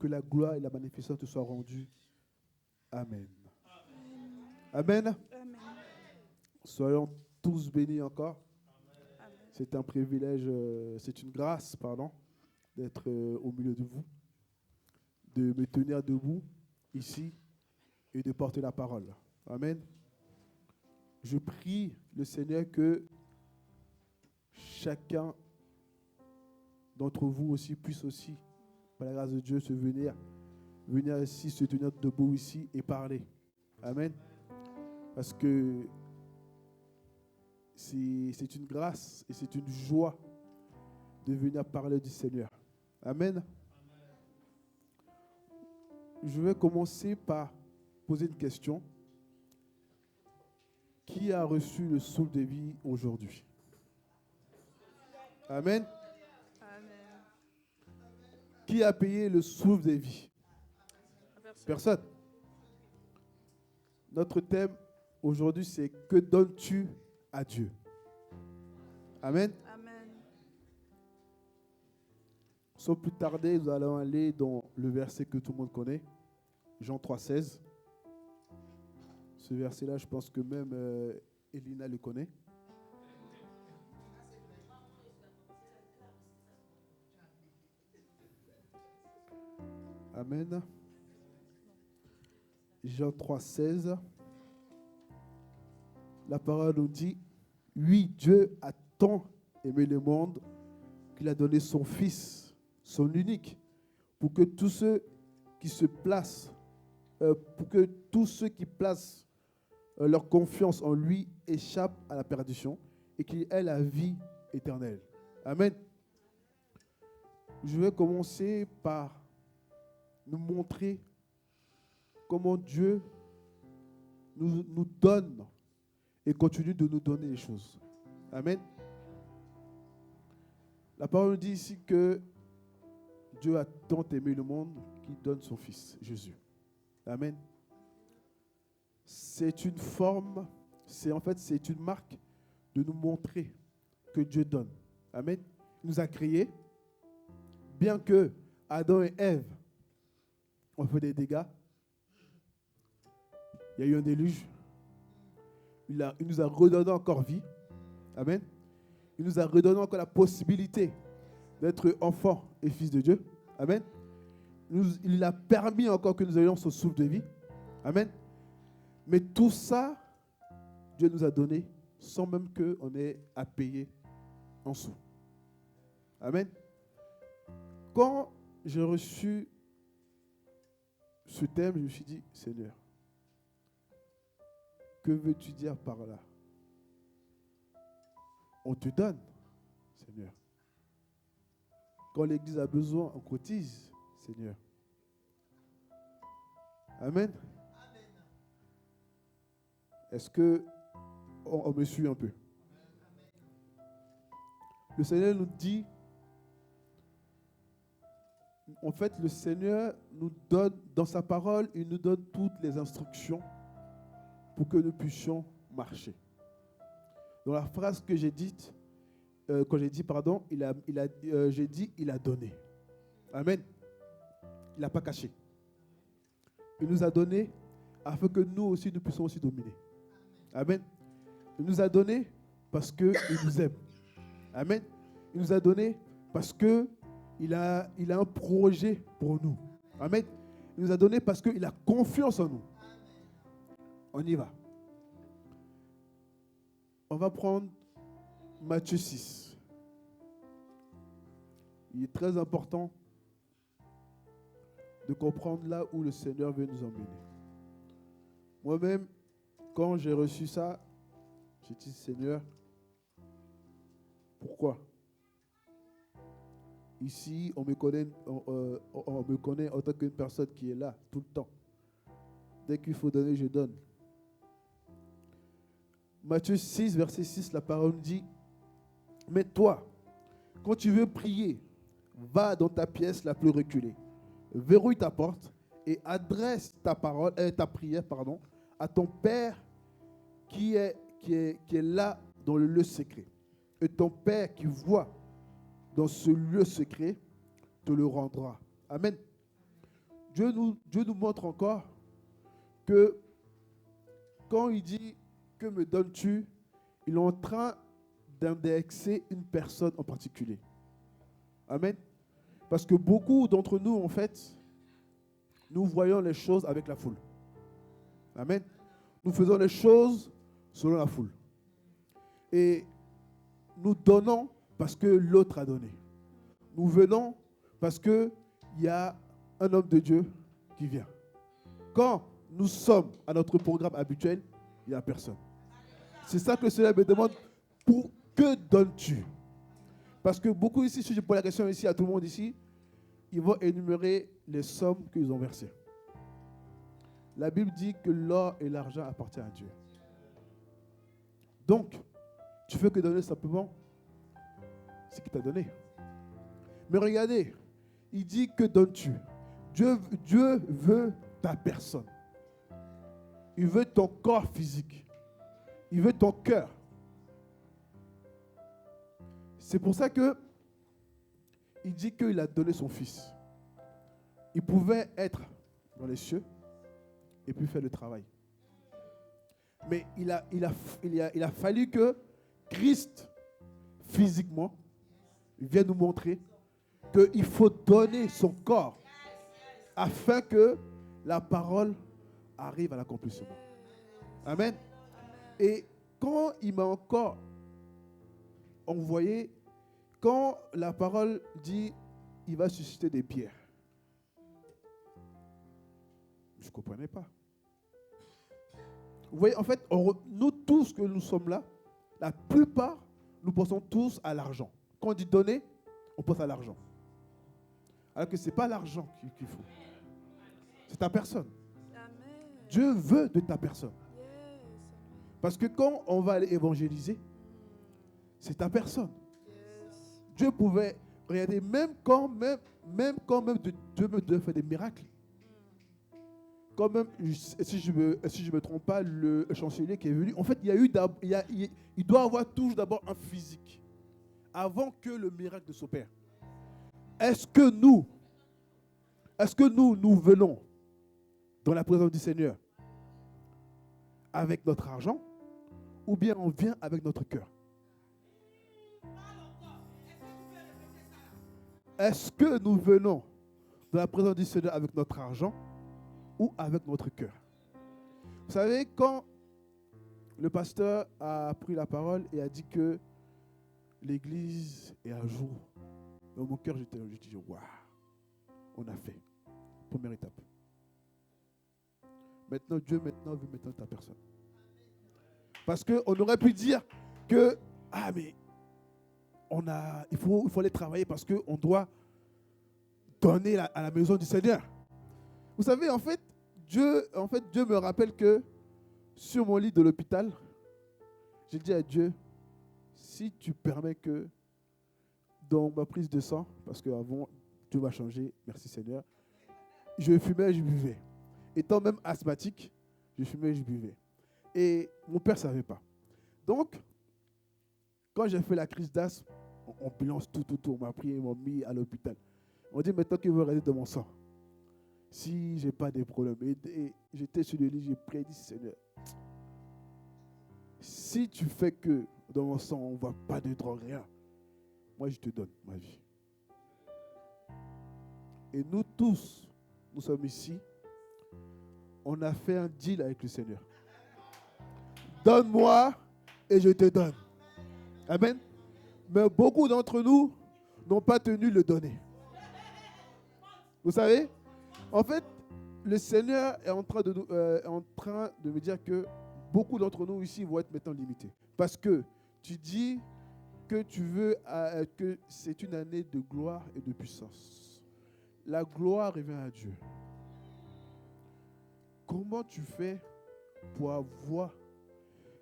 que la gloire et la magnificence te soient rendues. Amen. Amen. Amen. Soyons tous bénis encore. Amen. C'est un privilège, c'est une grâce, d'être au milieu de vous, de me tenir debout ici et de porter la parole. Amen. Je prie le Seigneur que chacun d'entre vous aussi puisse aussi, par la grâce de Dieu, venir ici, se tenir debout ici et parler. Amen. Parce que c'est une grâce et c'est une joie de venir parler du Seigneur. Amen. Je vais commencer par poser une question. Qui a reçu le souffle de vie aujourd'hui? Amen. Amen. Qui a payé le souffle de vie? Personne. Notre thème aujourd'hui, c'est que donnes-tu à Dieu? Amen. Amen. Sans plus tarder, nous allons aller dans le verset que tout le monde connaît, Jean 3,16. Ce verset-là, je pense que même Elina le connaît. Amen. Jean 3,16. La parole nous dit, oui, Dieu a tant aimé le monde qu'il a donné son Fils, son unique, pour que tous ceux qui se placent, leur confiance en lui échappent à la perdition et qu'il ait la vie éternelle. Amen. Je vais commencer par nous montrer comment Dieu nous donne et continue de nous donner les choses. Amen. La parole dit ici que Dieu a tant aimé le monde qu'il donne son Fils, Jésus. Amen. C'est une forme, c'est une marque de nous montrer que Dieu donne. Amen. Il nous a créés, bien que Adam et Ève ont fait des dégâts. Il y a eu un déluge. Il nous a redonné encore vie. Amen. Il nous a redonné encore la possibilité d'être enfants et fils de Dieu. Amen. Il a permis encore que nous ayons ce souffle de vie. Amen. Mais tout ça, Dieu nous a donné sans même qu'on ait à payer en sous. Amen. Quand j'ai reçu ce thème, je me suis dit, Seigneur, que veux-tu dire par là? On te donne, Seigneur. Quand l'Église a besoin, on cotise, Seigneur. Amen. Est-ce qu'on me suit un peu? Le Seigneur nous dit, en fait, le Seigneur nous donne, dans sa parole, il nous donne toutes les instructions pour que nous puissions marcher. Dans la phrase que j'ai dite, j'ai dit, il a donné. Amen. Il n'a pas caché. Il nous a donné afin que nous aussi, nous puissions aussi dominer. Amen. Il nous a donné parce qu'il nous aime. Amen. Il nous a donné parce qu'il a un projet pour nous. Amen. Il nous a donné parce qu'il a confiance en nous. On y va. On va prendre Matthieu 6. Il est très important de comprendre là où le Seigneur veut nous emmener. Moi-même, quand j'ai reçu ça, j'ai dit, Seigneur, pourquoi? Ici, on me connaît en tant qu'une personne qui est là tout le temps. Dès qu'il faut donner, je donne. Matthieu 6, verset 6, la parole dit, mais toi, quand tu veux prier, va dans ta pièce la plus reculée, verrouille ta porte et adresse ta prière à ton Père qui est là dans le lieu secret. Et ton Père qui voit dans ce lieu secret te le rendra. Amen. Dieu nous montre encore que quand il dit « Que me donnes-tu ?» il est en train d'indexer une personne en particulier. Amen. Parce que beaucoup d'entre nous, en fait, nous voyons les choses avec la foule. Amen. Nous faisons les choses selon la foule. Et nous donnons parce que l'autre a donné. Nous venons parce qu'il y a un homme de Dieu qui vient. Quand nous sommes à notre programme habituel, il n'y a personne. C'est ça que le Seigneur me demande. Pour que donnes-tu? Parce que beaucoup ici, si je pose la question ici à tout le monde ici, ils vont énumérer les sommes qu'ils ont versées. La Bible dit que l'or et l'argent appartiennent à Dieu. Donc, tu veux que donner simplement ce qu'il t'a donné. Mais regardez, il dit que donnes-tu? Dieu veut ta personne. Il veut ton corps physique. Il veut ton cœur. C'est pour ça que il dit qu'il a donné son fils. Il pouvait être dans les cieux et puis faire le travail. Mais il a fallu que Christ, physiquement, vienne nous montrer qu'il faut donner son corps afin que la parole arrive à l'accomplissement. Amen. Et quand il m'a encore envoyé, quand la parole dit il va susciter des pierres, je ne comprenais pas. Vous voyez, en fait, nous tous que nous sommes là, la plupart, nous pensons tous à l'argent. Quand on dit donner, on pense à l'argent. Alors que ce n'est pas l'argent qu'il faut. C'est ta personne. Amen. Dieu veut de ta personne. Yes. Parce que quand on va aller évangéliser, c'est ta personne. Yes. Dieu pouvait, regardez, même quand Dieu me fait des miracles. Quand même, si je me trompe pas, le chancelier qui est venu, en fait, il doit avoir toujours d'abord un physique avant que le miracle s'opère. Est-ce que nous venons dans la présence du Seigneur avec notre argent ou bien on vient avec notre cœur? Est-ce que nous venons dans la présence du Seigneur avec notre argent ou avec notre cœur? Vous savez, quand le pasteur a pris la parole et a dit que l'église est à jour, dans mon cœur, j'étais dit, waouh, on a fait. Première étape. Maintenant, Dieu veut maintenant ta personne. Parce qu'on aurait pu dire que, mais il faut aller travailler parce qu'on doit donner à la maison du Seigneur. Vous savez, en fait, Dieu me rappelle que sur mon lit de l'hôpital, j'ai dit à Dieu, si tu permets que dans ma prise de sang, parce qu'avant, Dieu m'a changé, merci Seigneur, je fumais et je buvais. Étant même asthmatique, je fumais et je buvais. Et mon père ne savait pas. Donc, quand j'ai fait la crise d'asthme, on bilance tout, on m'a pris et m'ont mis à l'hôpital. On dit maintenant qu'il veut rester dans mon sang. Si je n'ai pas de problème. Et j'étais sur le lit, j'ai prié, dit Seigneur, si tu fais que dans mon sang, on ne voit pas de drogue, rien, moi je te donne ma vie. Et nous tous, nous sommes ici, on a fait un deal avec le Seigneur. Donne-moi et je te donne. Amen. Mais beaucoup d'entre nous n'ont pas tenu le donner. Vous savez, en fait, le Seigneur est en train de me dire que beaucoup d'entre nous ici vont être maintenant limités. Parce que tu dis que tu veux que c'est une année de gloire et de puissance. La gloire revient à Dieu. Comment tu fais pour avoir...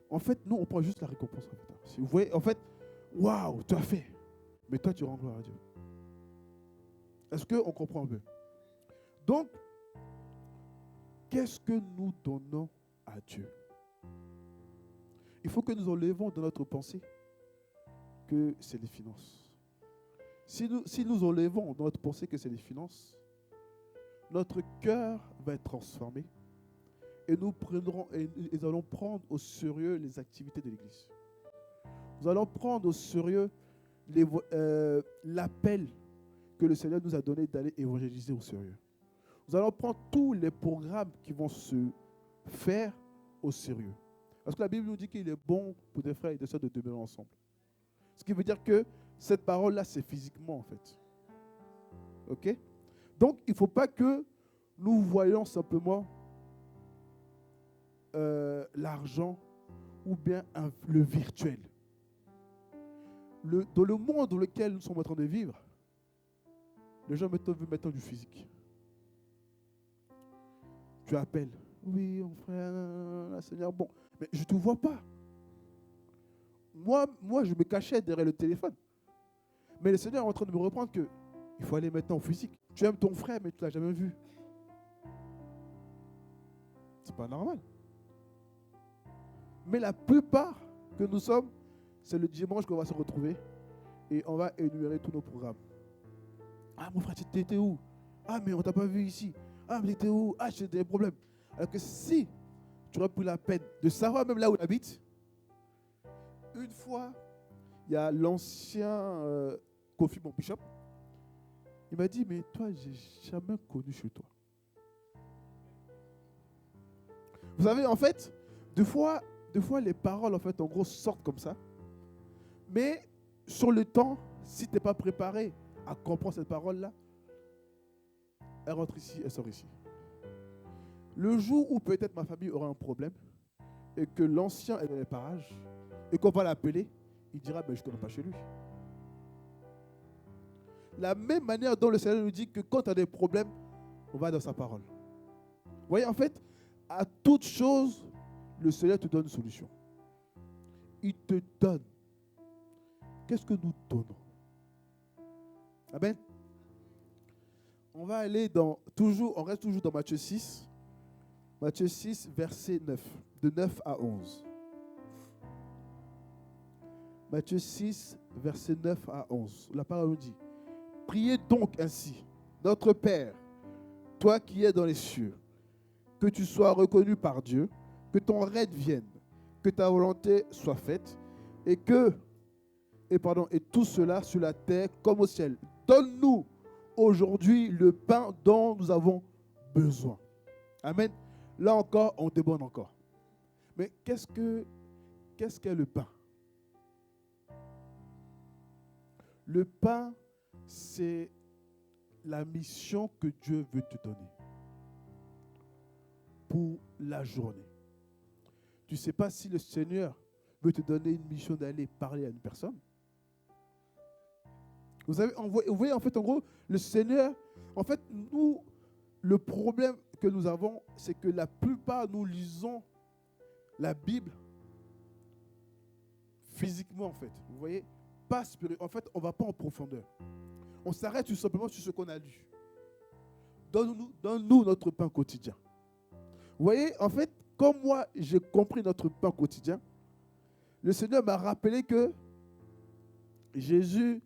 En fait, nous, on prend juste la récompense. Si vous voyez, en fait, waouh, tu as fait. Mais toi, tu rends gloire à Dieu. Est-ce qu'on comprend un peu? Donc, qu'est-ce que nous donnons à Dieu? Il faut que nous enlevons dans notre pensée que c'est les finances. Si nous enlevons dans notre pensée que c'est les finances, notre cœur va être transformé et nous allons prendre au sérieux les activités de l'Église. Nous allons prendre au sérieux l'appel que le Seigneur nous a donné d'aller évangéliser au sérieux. Nous allons prendre tous les programmes qui vont se faire au sérieux. Parce que la Bible nous dit qu'il est bon pour des frères et des sœurs de demeurer ensemble. Ce qui veut dire que cette parole-là, c'est physiquement en fait. Ok? Donc, il ne faut pas que nous voyions simplement l'argent ou bien le virtuel. Dans le monde dans lequel nous sommes en train de vivre, les gens veulent maintenant du physique. Tu appelles. Oui, mon frère, Seigneur, bon. Mais je ne te vois pas. Moi, je me cachais derrière le téléphone. Mais le Seigneur est en train de me reprendre qu'il faut aller maintenant au physique. Tu aimes ton frère, mais tu ne l'as jamais vu. C'est pas normal. Mais la plupart que nous sommes, c'est le dimanche qu'on va se retrouver et on va énumérer tous nos programmes. Ah, mon frère, tu étais où? Ah, mais on ne t'a pas vu ici. Ah, mais tu étais où? Ah, j'ai des problèmes. Alors que si tu aurais pris la peine de savoir même là où on habite, une fois, il y a l'ancien Kofi, mon bishop, il m'a dit, mais toi, je n'ai jamais connu chez toi. Vous savez, en fait, deux fois, les paroles, en fait, en gros, sortent comme ça. Mais sur le temps, si tu n'es pas préparé à comprendre cette parole-là, elle rentre ici, elle sort ici. Le jour où peut-être ma famille aura un problème et que l'ancien est dans les parages et qu'on va l'appeler, il dira, ben, je ne connais pas chez lui. La même manière dont le Seigneur nous dit que quand tu as des problèmes, on va dans sa parole. Vous voyez, en fait, à toute chose, le Seigneur te donne une solution. Il te donne. Qu'est-ce que nous donnons? Amen. On va aller on reste toujours dans Matthieu 6. Matthieu 6, verset 9. De 9 à 11. Matthieu 6, verset 9 à 11. La parole nous dit, priez donc ainsi, notre Père, toi qui es dans les cieux, que tu sois reconnu par Dieu, que ton règne vienne, que ta volonté soit faite, et tout cela sur la terre comme au ciel. Donne-nous aujourd'hui le pain dont nous avons besoin. Amen. Là encore, on demande encore. Mais qu'est-ce qu'est le pain? Le pain, c'est la mission que Dieu veut te donner pour la journée. Tu ne sais pas si le Seigneur veut te donner une mission d'aller parler à une personne. Vous voyez, en fait, en gros, le Seigneur, en fait, nous, le problème que nous avons, c'est que la plupart, nous lisons la Bible physiquement, en fait. Vous voyez, pas spirituellement. En fait, on ne va pas en profondeur. On s'arrête tout simplement sur ce qu'on a lu. Donne-nous notre pain quotidien. Vous voyez, en fait, comme moi, j'ai compris notre pain quotidien, le Seigneur m'a rappelé que Jésus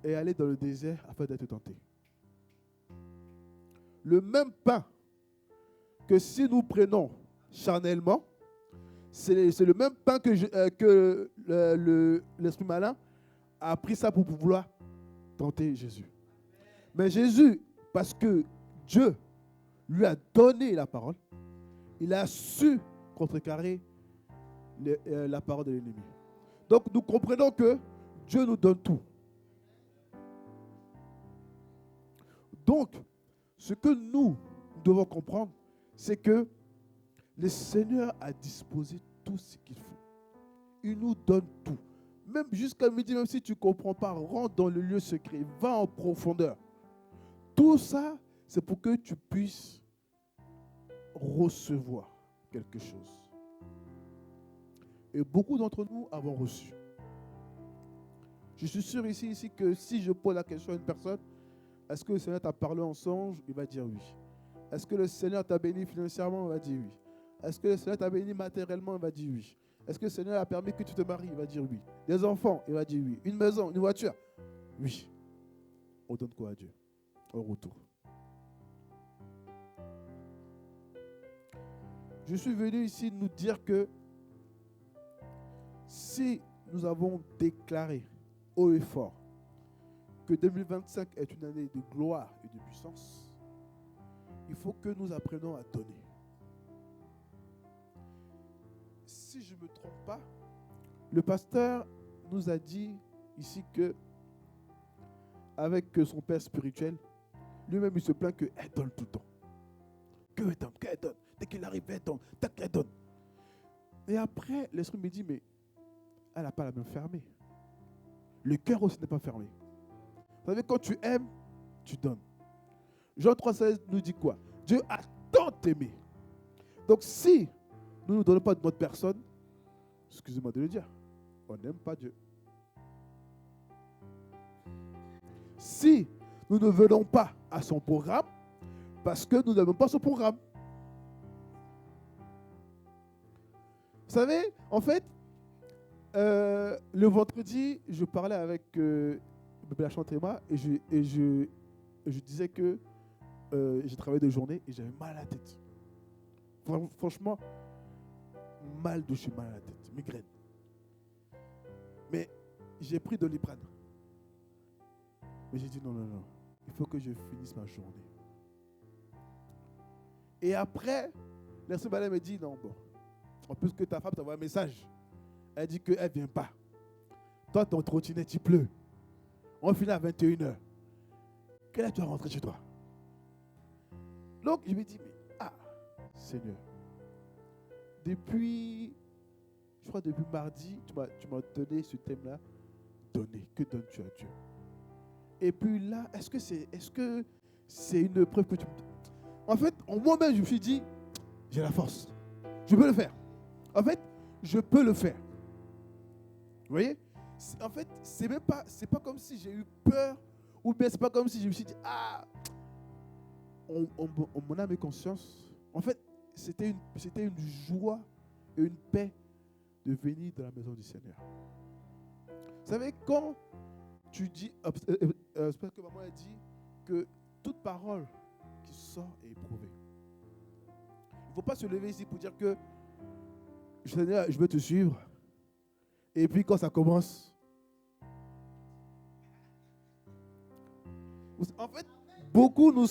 est allé dans le désert afin d'être tenté. Le même pain que si nous prenons charnellement, c'est le même pain que l'esprit malin a pris ça pour vouloir tenter Jésus. Mais Jésus, parce que Dieu lui a donné la parole, il a su contrecarrer la parole de l'ennemi. Donc nous comprenons que Dieu nous donne tout. Donc, ce que nous devons comprendre, c'est que le Seigneur a disposé tout ce qu'il faut. Il nous donne tout. Même jusqu'à midi, même si tu ne comprends pas, rentre dans le lieu secret, va en profondeur. Tout ça, c'est pour que tu puisses recevoir quelque chose. Et beaucoup d'entre nous avons reçu. Je suis sûr ici que si je pose la question à une personne, est-ce que le Seigneur t'a parlé en songe? Il va dire oui. Est-ce que le Seigneur t'a béni financièrement? Il va dire oui. Est-ce que le Seigneur t'a béni matériellement? Il va dire oui. Est-ce que le Seigneur a permis que tu te maries? Il va dire oui. Des enfants? Il va dire oui. Une maison? Une voiture? Oui. On donne quoi à Dieu? Au retour. Je suis venu ici nous dire que si nous avons déclaré haut et fort que 2025 est une année de gloire et de puissance, il faut que nous apprenions à donner. Si je ne me trompe pas, le pasteur nous a dit ici que, avec son père spirituel, lui-même il se plaint qu'elle donne tout le temps. Qu'elle donne. Dès qu'il arrive, elle donne. Tac, elle donne. Et après, l'esprit me dit, mais elle n'a pas la main fermée. Le cœur aussi n'est pas fermé. Vous savez, quand tu aimes, tu donnes. Jean 3,16 nous dit quoi? Dieu a tant aimé. Donc si nous ne donnons pas de notre personne, excusez-moi de le dire, on n'aime pas Dieu. Si nous ne venons pas à son programme, parce que nous n'aimons pas son programme. Vous savez, en fait, le vendredi, je parlais avec Bébé Chantema et je disais que j'ai travaillé de journée et j'avais mal à la tête. Franchement, mal à la tête, migraine. Mais j'ai pris de Doliprane. Mais j'ai dit non, il faut que je finisse ma journée. Et après, l'Esprit Balai me dit non, bon, en plus que ta femme t'envoie un message. Elle dit qu'elle ne vient pas. Toi, ton trottinette, il pleut. On finit à 21h. Quelle heure tu vas rentrer chez toi? Donc, je me dis, mais, Seigneur, depuis mardi, tu m'as donné ce thème-là. Donner. Que donnes-tu à Dieu? Et puis là, est-ce que c'est une preuve que tu me donnes? En fait, moi-même, je me suis dit, j'ai la force. Je peux le faire. En fait, je peux le faire. Vous voyez? En fait, c'est pas comme si j'ai eu peur, ou bien c'est pas comme si je me suis dit, mon âme et conscience. En fait, c'était une joie et une paix de venir dans la maison du Seigneur. Vous savez, quand tu dis, c'est parce que maman a dit que toute parole qui sort est éprouvée. Il ne faut pas se lever ici pour dire que Seigneur, je veux te suivre. Et puis quand ça commence, en fait, beaucoup nous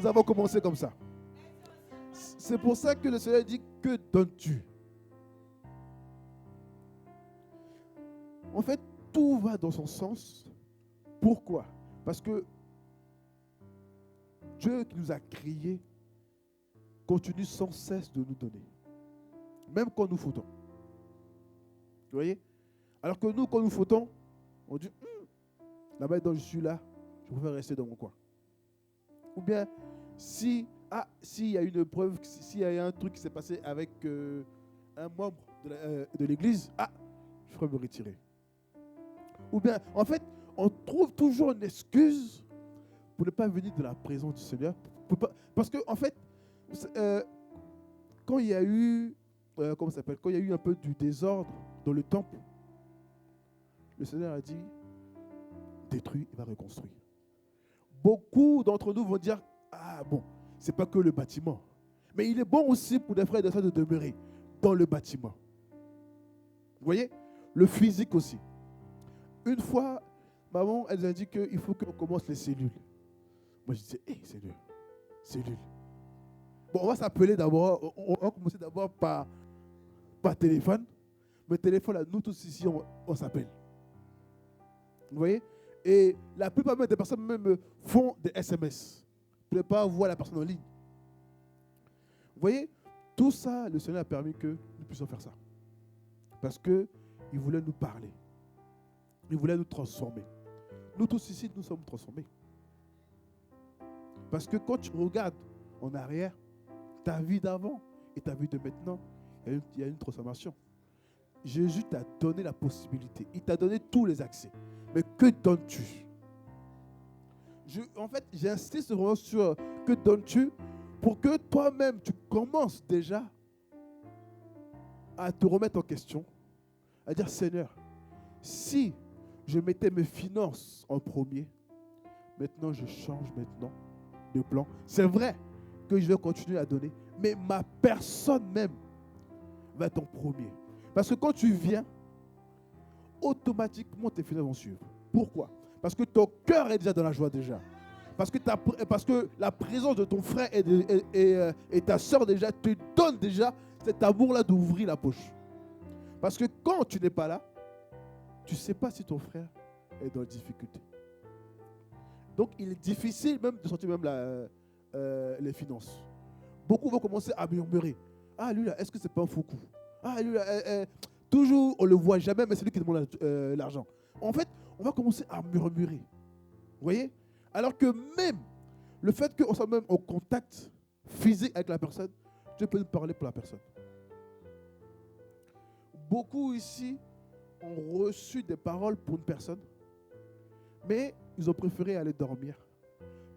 avons commencé comme ça. C'est pour ça que le Seigneur dit, que donnes-tu? En fait, tout va dans son sens. Pourquoi? Parce que Dieu qui nous a créés continue sans cesse de nous donner. Même quand nous fautons. Vous voyez? Alors que nous, quand nous fautons, on dit, là-bas, donc je suis là, je préfère rester dans mon coin. Ou bien, s'il y a une preuve, s'il y a un truc qui s'est passé avec un membre de l'église, je ferai me retirer. Ou bien, en fait, on trouve toujours une excuse pour ne pas venir de la présence du Seigneur. Parce que, en fait, quand il y a eu, quand il y a eu un peu du désordre dans le temple, le Seigneur a dit, détruit, il va reconstruire. Beaucoup d'entre nous vont dire, c'est pas que le bâtiment. Mais il est bon aussi pour des frères et des sœurs de demeurer dans le bâtiment. Vous voyez? Le physique aussi. Une fois, maman, elle a dit qu'il faut qu'on commence les cellules. Moi, je disais, cellules. Bon, on va s'appeler d'abord, on va commencer d'abord par téléphone. Mais téléphone, là, nous tous ici, on s'appelle. Vous voyez? Et la plupart des personnes même font des SMS. Pour ne pas voir la personne en ligne. Vous voyez? Tout ça, le Seigneur a permis que nous puissions faire ça. Parce qu'il voulait nous parler. Il voulait nous transformer. Nous tous ici, nous sommes transformés. Parce que quand tu regardes en arrière, ta vie d'avant et ta vie de maintenant, il y a une transformation. Jésus t'a donné la possibilité. Il t'a donné tous les accès. Mais que donnes-tu? En fait, j'insiste vraiment sur que donnes-tu pour que toi-même, tu commences déjà à te remettre en question, à dire, Seigneur, si je mettais mes finances en premier, maintenant je change de plan. C'est vrai que je vais continuer à donner, mais ma personne même va être en premier. Parce que quand tu viens, automatiquement tes finances vont suivre. Pourquoi? Parce que ton cœur est déjà dans la joie déjà. Parce que la présence de ton frère et ta soeur déjà te donne déjà cet amour-là d'ouvrir la poche. Parce que quand tu n'es pas là, tu ne sais pas si ton frère est dans la difficulté. Donc il est difficile même de sortir même les finances. Beaucoup vont commencer à murmurer. Ah lui là, est-ce que c'est pas un faux coup? Ah lui là, toujours on le voit jamais, mais c'est lui qui demande l'argent. En fait, on va commencer à murmurer. Vous voyez? Alors que même le fait qu'on soit même en contact physique avec la personne, Dieu peut nous parler pour la personne. Beaucoup ici ont reçu des paroles pour une personne, mais ils ont préféré aller dormir,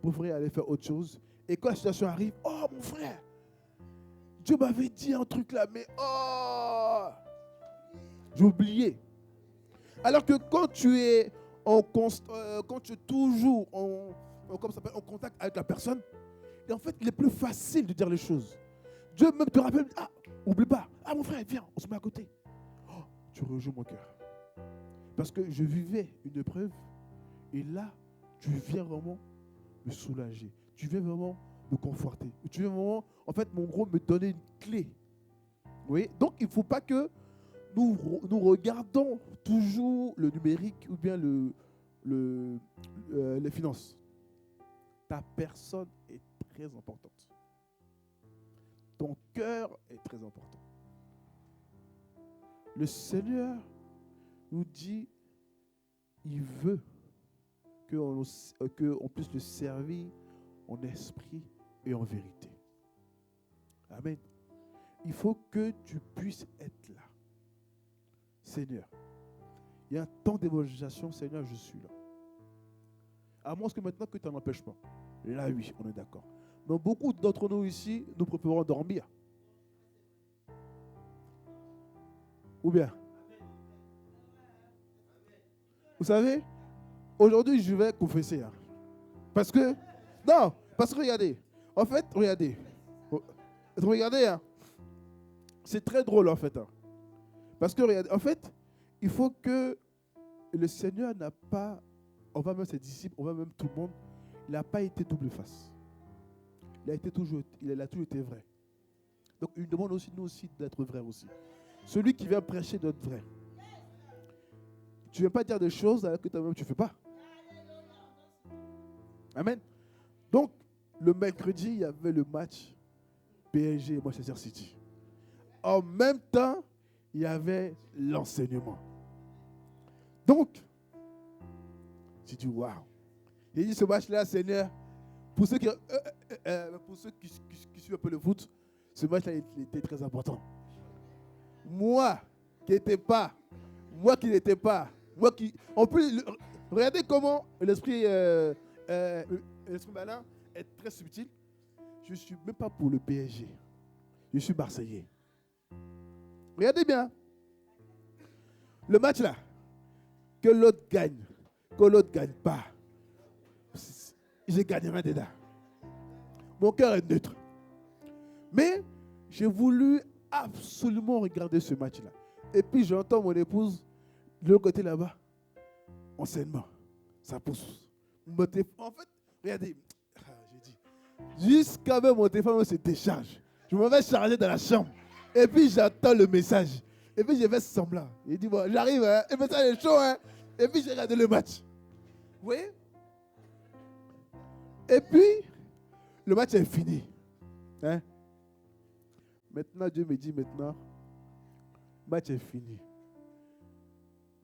préféré aller faire autre chose. Et quand la situation arrive, oh mon frère, Dieu m'avait dit un truc là, mais oh, j'ai oublié. Alors que quand tu es quand tu es toujours en contact avec la personne, et en fait, il est plus facile de dire les choses. Dieu même te rappelle, ah, oublie pas, ah mon frère, viens, on se met à côté. Oh, tu rejoues mon cœur. Parce que je vivais une épreuve, et là, tu viens vraiment me soulager. Tu viens vraiment me conforter. Tu viens vraiment, en fait, mon gros, me donner une clé. Vous voyez? Donc, il ne faut pas que nous regardons toujours le numérique ou bien les finances. Ta personne est très importante. Ton cœur est très important. Le Seigneur nous dit, il veut qu'on puisse le servir en esprit et en vérité. Amen. Il faut que tu puisses être là. Seigneur, il y a un temps d'évangélisation, Seigneur, je suis là. À moins que maintenant que tu n'en empêches pas. Là, oui, on est d'accord. Mais beaucoup d'entre nous ici, nous préférons dormir. Ou bien? Vous savez, aujourd'hui, je vais confesser. Hein. Parce que, regardez. En fait, regardez. Regardez, hein. C'est très drôle, en fait. Hein. Parce que, regardez, en fait, il faut que le Seigneur n'a pas, on va même ses disciples, on va même tout le monde, il n'a pas été double face. Il a toujours été vrai. Donc, il demande aussi, nous aussi, d'être vrai aussi. Celui qui vient prêcher doit être vrai. Tu ne viens pas dire des choses alors que toi-même tu ne fais pas. Amen. Donc, le mercredi, il y avait le match PSG et Manchester City. En même temps, il y avait l'enseignement. Donc, j'ai dit, waouh. J'ai dit, ce match-là, Seigneur, pour ceux qui suivent un peu le foot, ce match-là, il était très important. Moi, qui n'étais pas, en plus, regardez comment l'esprit malin est très subtil. Je ne suis même pas pour le PSG. Je suis Marseillais. Regardez bien. Le match là, que l'autre gagne, que l'autre ne gagne pas, je gagnerai dedans. Mon cœur est neutre. Mais j'ai voulu absolument regarder ce match-là. Et puis j'entends mon épouse de l'autre côté là-bas. Enseignement. Ça pousse. En fait, regardez. J'ai dit. Jusqu'à même mon téléphone se décharge. Je me vais charger dans la chambre. Et puis j'entends le message. Et puis je vais semblant. Il dit, bon, j'arrive, hein. Et puis ça est chaud, hein. Et puis j'ai regardé le match. Vous voyez? Et puis, le match est fini. Hein? Maintenant, Dieu me dit, le match est fini.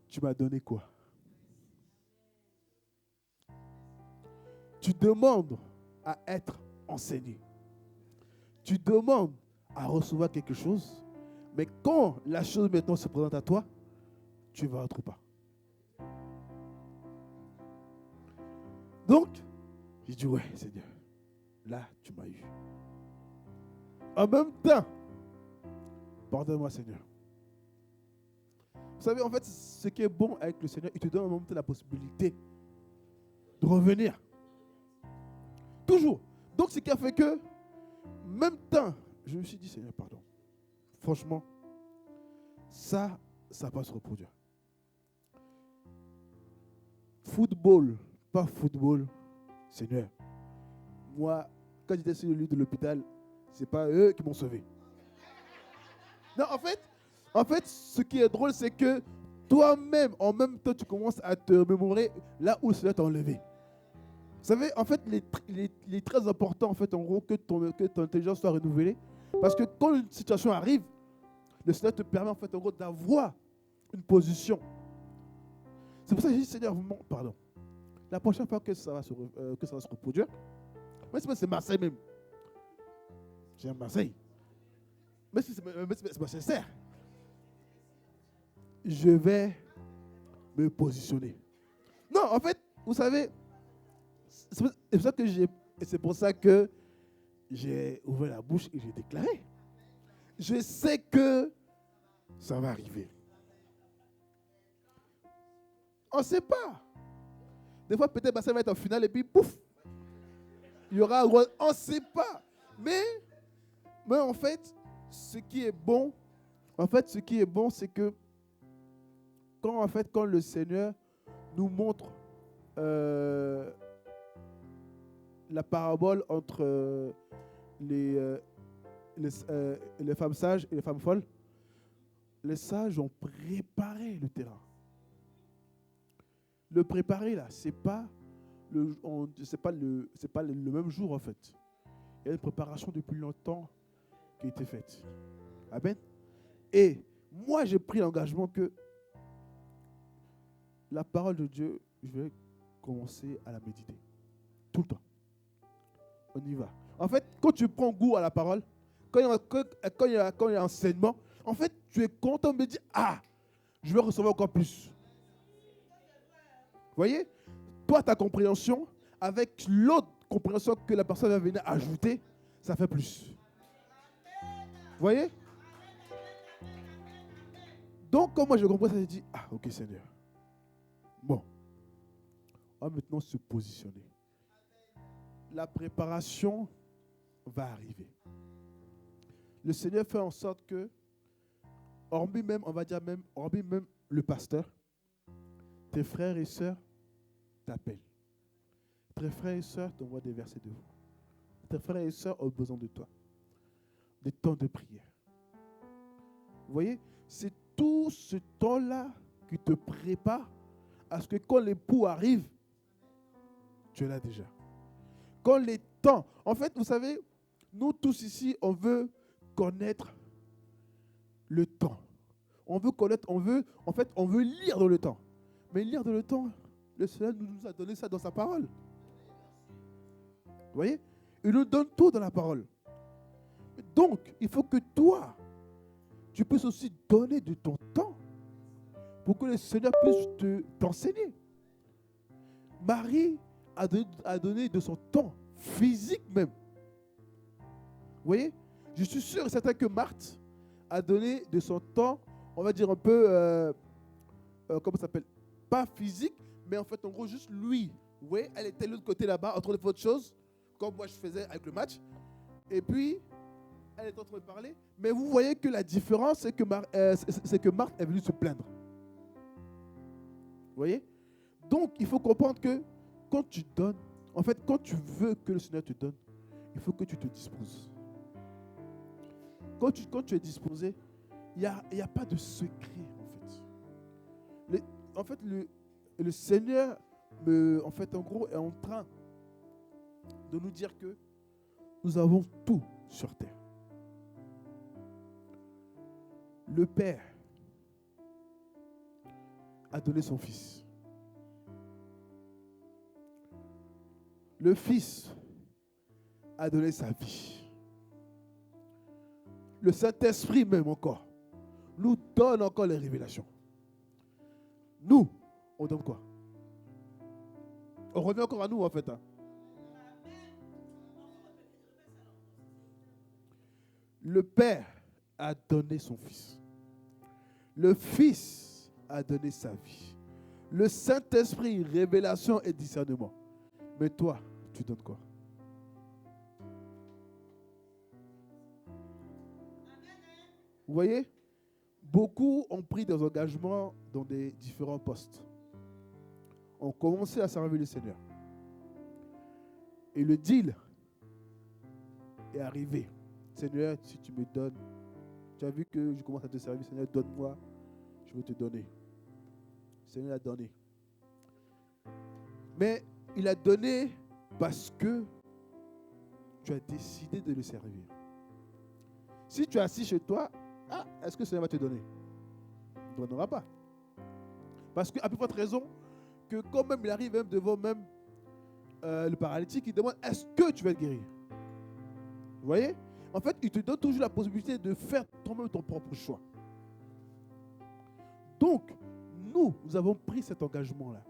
Tu m'as donné quoi? Tu demandes à être enseigné. Tu demandes à recevoir quelque chose. Mais quand la chose maintenant se présente à toi, tu ne vas autre pas. Donc, j'ai dit, ouais, Seigneur, là, tu m'as eu. En même temps, pardonne-moi, Seigneur. Vous savez, en fait, ce qui est bon avec le Seigneur, il te donne en même temps la possibilité de revenir. Toujours. Donc, ce qui a fait que, même temps, je me suis dit, Seigneur, pardon. Franchement, ça va pas se reproduire. Football, pas football, Seigneur. Moi, quand j'étais sur le lit de l'hôpital, c'est pas eux qui m'ont sauvé. Non, en fait, ce qui est drôle, c'est que toi-même, en même temps, tu commences à te remémorer là où le Seigneur t'a enlevé. Vous savez, en fait, il est très important, en fait, en gros, que ton intelligence soit renouvelée. Parce que quand une situation arrive, le Seigneur te permet, en fait, en gros, d'avoir une position. C'est pour ça que j'ai dit, Seigneur, pardon. La prochaine fois que ça va se reproduire, mais c'est Marseille même. J'ai Marseille. Mais c'est sincère. Je vais me positionner. Non, en fait, vous savez, c'est pour ça que j'ai ouvert la bouche et j'ai déclaré. Je sais que ça va arriver. On ne sait pas. Des fois, peut-être ça va être en finale et puis pouf, il y aura un rôle. On ne sait pas. Mais en fait, ce qui est bon, c'est que quand le Seigneur nous montre la parabole entre les femmes sages et les femmes folles, les sages ont préparé le terrain. Le préparer là, c'est pas le même jour en fait. Il y a une préparation depuis longtemps qui a été faite. Amen. Et moi j'ai pris l'engagement que la parole de Dieu, je vais commencer à la méditer tout le temps. On y va. En fait, quand tu prends goût à la parole, quand il y a enseignement, en fait, tu es content de me dire, ah, je vais recevoir encore plus. Vous voyez? Toi, ta compréhension, avec l'autre compréhension que la personne va venir ajouter, ça fait plus. Vous voyez? Donc, quand moi je comprends ça, je dis, ah, ok Seigneur. Bon, on va maintenant se positionner. La préparation va arriver. Le Seigneur fait en sorte que, hormis même le pasteur, tes frères et sœurs t'appellent. Tes frères et sœurs t'envoient des versets de vous. Tes frères et sœurs ont besoin de toi. Des temps de prière. Vous voyez, c'est tout ce temps-là qui te prépare à ce que quand l'époux arrive, tu es là déjà. Quand les temps, en fait, vous savez, nous tous ici, on veut connaître le temps. On veut lire dans le temps. Mais lire dans le temps, le Seigneur nous a donné ça dans sa parole. Vous voyez? Il nous donne tout dans la parole. Donc, il faut que toi, tu puisses aussi donner de ton temps pour que le Seigneur puisse t'enseigner. Marie a donné de son temps, physique même. Vous voyez? Je suis sûr et certain que Marthe a donné de son temps, on va dire un peu, comment ça s'appelle? Pas physique, mais en fait, en gros, juste lui. Vous voyez? Elle était de l'autre côté là-bas, en train de faire autre chose, comme moi je faisais avec le match. Et puis, elle est en train de parler. Mais vous voyez que la différence, c'est que Marthe est venue se plaindre. Vous voyez? Donc, il faut comprendre que quand tu donnes, en fait, quand tu veux que le Seigneur te donne, il faut que tu te disposes. Quand tu es disposé, il n'y a pas de secret, en fait. Le Seigneur, en gros, est en train de nous dire que nous avons tout sur terre. Le Père a donné son Fils. Le Fils a donné sa vie. Le Saint-Esprit même encore nous donne encore les révélations. Nous, on donne quoi? On revient encore à nous en fait. Le Père a donné son Fils. Le Fils a donné sa vie. Le Saint-Esprit, révélation et discernement. Mais toi, tu donnes quoi? Vous voyez, beaucoup ont pris des engagements dans des différents postes. Ont commencé à servir le Seigneur. Et le deal est arrivé. Seigneur, si tu me donnes, tu as vu que je commence à te servir, Seigneur, donne-moi, je vais te donner. Seigneur a donné. Mais il a donné parce que tu as décidé de le servir. Si tu es assis chez toi, est-ce que le Seigneur va te donner? Il ne donnera pas. Parce qu'à plus forte raison, que quand même il arrive même devant même le paralytique, il demande, est-ce que tu vas être guéri? Vous voyez? En fait, il te donne toujours la possibilité de faire toi-même ton propre choix. Donc, nous avons pris cet engagement-là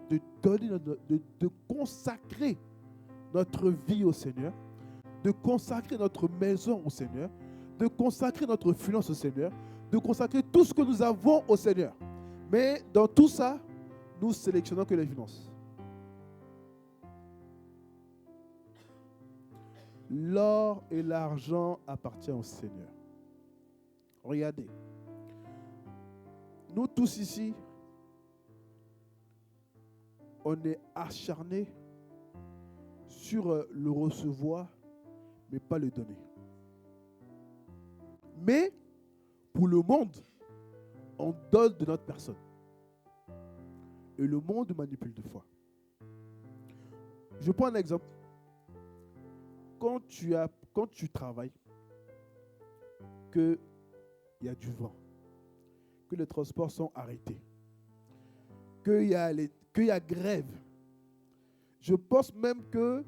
de donner, de consacrer notre vie au Seigneur, de consacrer notre maison au Seigneur, de consacrer notre finance au Seigneur, de consacrer tout ce que nous avons au Seigneur. Mais dans tout ça, nous sélectionnons que les finances. L'or et l'argent appartiennent au Seigneur. Regardez. Nous tous ici, on est acharnés sur le recevoir, mais pas le donner. Mais, pour le monde, on donne de notre personne. Et le monde manipule de foi. Je prends un exemple. Quand tu travailles, qu'il y a du vent, que les transports sont arrêtés, qu'il y a grève, je pense même que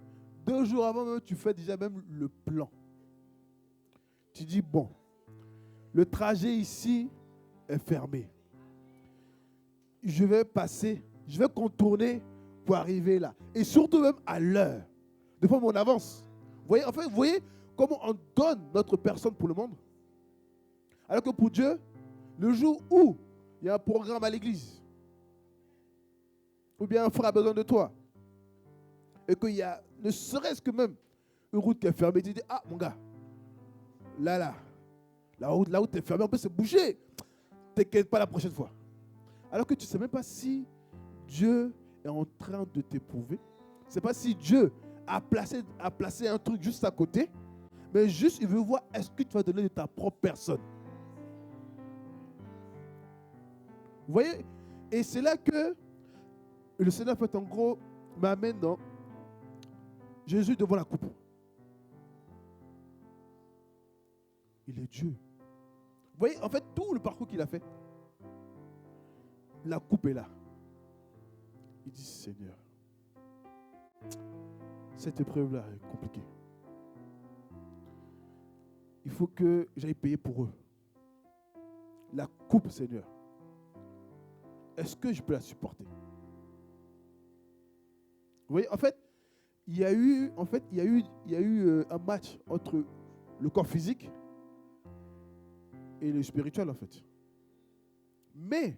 2 jours avant, même, tu fais déjà même le plan. Tu dis, bon, le trajet ici est fermé. Je vais contourner pour arriver là. Et surtout même à l'heure. Des fois, on avance. Vous voyez comment on donne notre personne pour le monde? Alors que pour Dieu, le jour où il y a un programme à l'église, ou bien un frère a besoin de toi, et qu'il y a, ne serait-ce que même, une route qui est fermée, tu dis, ah mon gars, la route est fermée, on peut se bouger. T'inquiète pas la prochaine fois. Alors que tu ne sais même pas si Dieu est en train de t'éprouver. Ce n'est pas si Dieu a placé un truc juste à côté, mais juste il veut voir est-ce que tu vas donner de ta propre personne. Vous voyez? Et c'est là que le Seigneur, fait, en gros, m'amène dans Jésus devant la coupe. Il est Dieu. Vous voyez, en fait, tout le parcours qu'il a fait, la coupe est là. Il dit, Seigneur, cette épreuve-là est compliquée. Il faut que j'aille payer pour eux. La coupe, Seigneur, est-ce que je peux la supporter? Vous voyez, en fait, il y a eu un match entre le corps physique et le spirituel, en fait. Mais,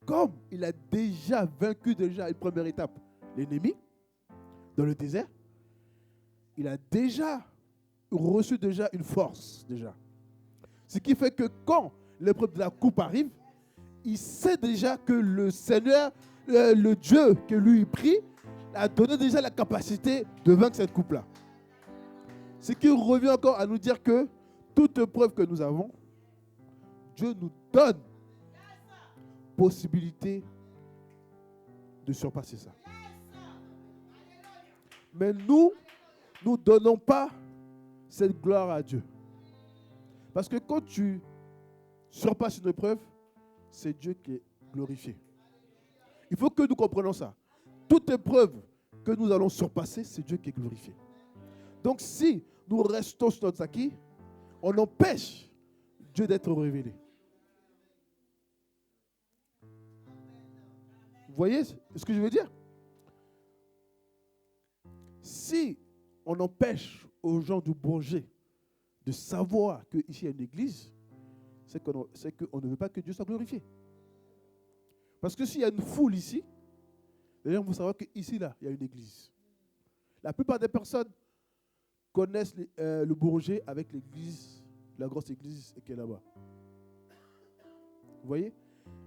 comme il a déjà vaincu une première étape, l'ennemi, dans le désert, il a déjà reçu une force, déjà. Ce qui fait que quand l'épreuve de la coupe arrive, il sait déjà que le Seigneur, le Dieu que lui prie, a donné déjà la capacité de vaincre cette coupe-là. Ce qui revient encore à nous dire que toute épreuve que nous avons, Dieu nous donne possibilité de surpasser ça. Mais nous ne donnons pas cette gloire à Dieu. Parce que quand tu surpasses une épreuve, c'est Dieu qui est glorifié. Il faut que nous comprenions ça. Toute épreuve que nous allons surpasser, c'est Dieu qui est glorifié. Donc si nous restons sur notre acquis, on empêche Dieu d'être révélé. Vous voyez ce que je veux dire? Si on empêche aux gens du Bourget de savoir qu'ici il y a une église, c'est qu'on ne veut pas que Dieu soit glorifié. Parce que s'il y a une foule ici, les gens vont savoir qu'ici, là, il y a une église. La plupart des personnes connaissent le Bourget avec l'église la grosse église qui est là-bas. Vous voyez?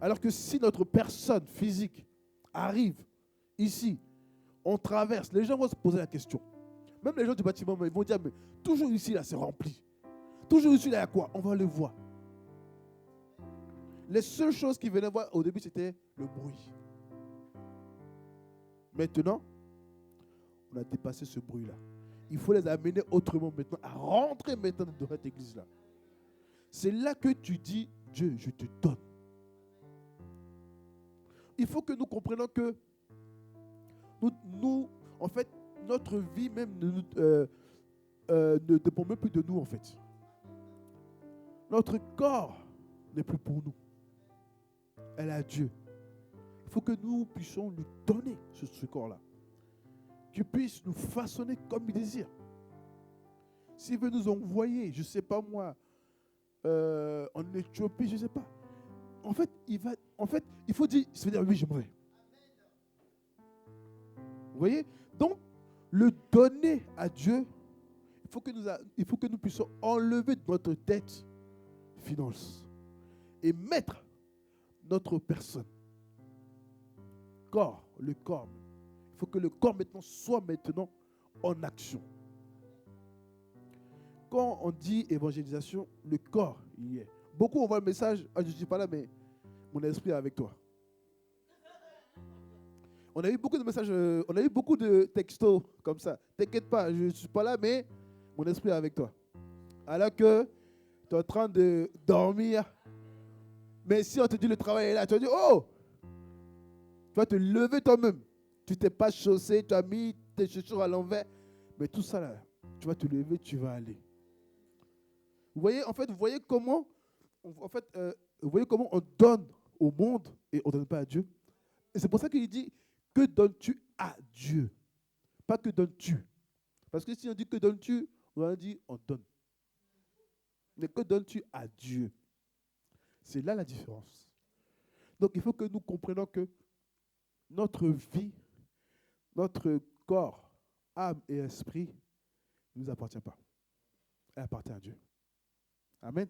Alors que si notre personne physique arrive ici, on traverse, les gens vont se poser la question. Même les gens du bâtiment, ils vont dire, mais toujours ici, là, c'est rempli. Toujours ici, là, il y a quoi? On va le voir. Les seules choses qu'ils venaient voir au début, c'était le bruit. Maintenant, on a dépassé ce bruit-là. Il faut les amener autrement maintenant, à rentrer maintenant dans cette église-là. C'est là que tu dis, Dieu, je te donne. Il faut que nous comprenions que nous en fait, notre vie même ne dépend même plus de nous, en fait. Notre corps n'est plus pour nous. Elle est à Dieu. Il faut que nous puissions lui donner ce corps-là. Qu'il puisse nous façonner comme il désire. S'il veut nous envoyer, je ne sais pas moi, en Éthiopie, je ne sais pas. En fait, il faut dire oui, je m'en vais. Vous voyez? Donc, le donner à Dieu, il faut que nous puissions enlever de notre tête finance et mettre notre personne, le corps. Il faut que le corps maintenant soit maintenant en action. Quand on dit évangélisation, le corps, il y est. Beaucoup envoient le message, je ne suis pas là, mais mon esprit est avec toi. On a eu beaucoup de messages, on a eu beaucoup de textos comme ça. T'inquiète pas, je ne suis pas là, mais mon esprit est avec toi. Alors que tu es en train de dormir, mais si on te dit le travail est là, tu vas dire, oh, tu vas te lever toi-même. Tu ne t'es pas chaussé, tu as mis tes chaussures à l'envers, mais tout ça là, tu vas te lever, tu vas aller. Vous voyez, en fait, vous voyez comment on donne au monde et on ne donne pas à Dieu. Et c'est pour ça qu'il dit, que donnes-tu à Dieu? Pas que donnes-tu. Parce que si on dit que donnes-tu, on dit on donne. Mais que donnes-tu à Dieu? C'est là la différence. Donc il faut que nous comprenions que notre vie, notre corps, âme et esprit ne nous appartient pas. Elle appartient à Dieu. Amen.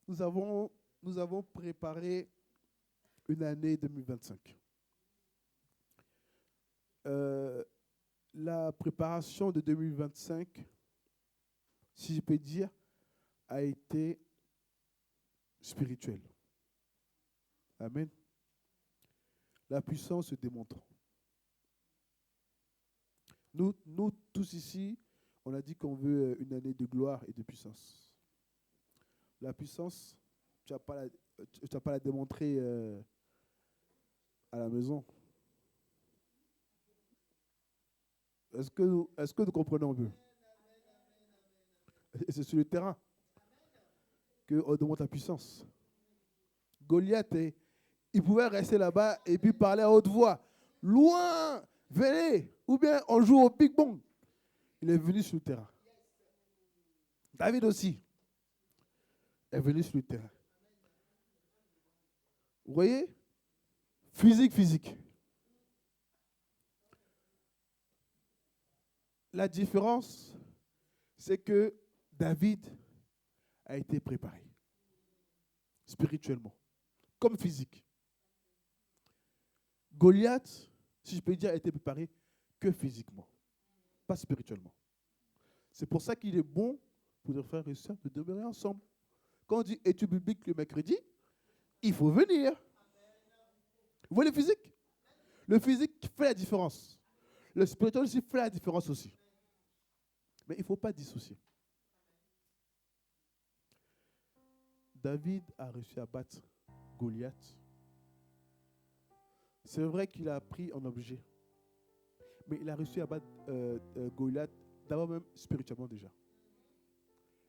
Nous avons préparé une année 2025. La préparation de 2025, si je peux dire, a été spirituelle. Amen. La puissance se démontre. Nous tous ici, on a dit qu'on veut une année de gloire et de puissance. La puissance, tu n'as pas la démontrer à la maison. Est-ce que nous comprenons un peu? Et c'est sur le terrain qu'on demande la puissance. Goliath, il pouvait rester là-bas et puis parler à haute voix. Loin, venez, ou bien on joue au Big Bang. Il est venu sur le terrain. David aussi est venu sur le terrain. Vous voyez? Physique. La différence, c'est que David a été préparé spirituellement, comme physique. Goliath, si je peux dire, a été préparé que physiquement, pas spirituellement. C'est pour ça qu'il est bon pour les frères et sœurs de demeurer ensemble. Quand on dit étude biblique le mercredi, il faut venir. Vous voyez le physique? Le physique fait la différence. Le spirituel aussi fait la différence aussi. Mais il ne faut pas dissocier. David a réussi à battre Goliath. C'est vrai qu'il a pris en objet. Mais il a réussi à battre Goliath d'abord même spirituellement déjà.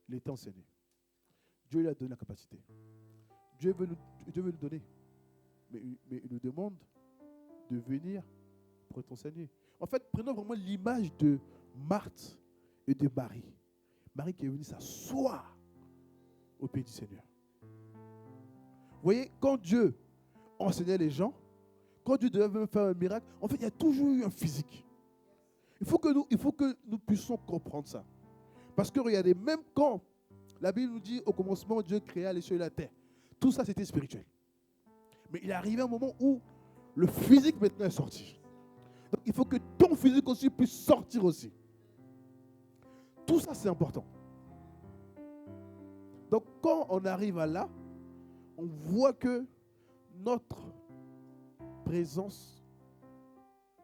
Il était enseigné. Dieu lui a donné la capacité. Dieu veut nous donner. Mais il nous demande de venir pour être enseigné. En fait, prenons vraiment l'image de Marthe et de Marie. Marie qui est venue s'asseoir au pied du Seigneur. Vous voyez, quand Dieu enseignait les gens, Quand Dieu devait même faire un miracle, en fait, il y a toujours eu un physique. Il faut que nous puissions comprendre ça. Parce que regardez, même quand la Bible nous dit au commencement, Dieu créa les cieux et la terre, tout ça c'était spirituel. Mais il est arrivé un moment où le physique maintenant est sorti. Donc il faut que ton physique aussi puisse sortir aussi. Tout ça c'est important. Donc quand on arrive à là, on voit que notre présence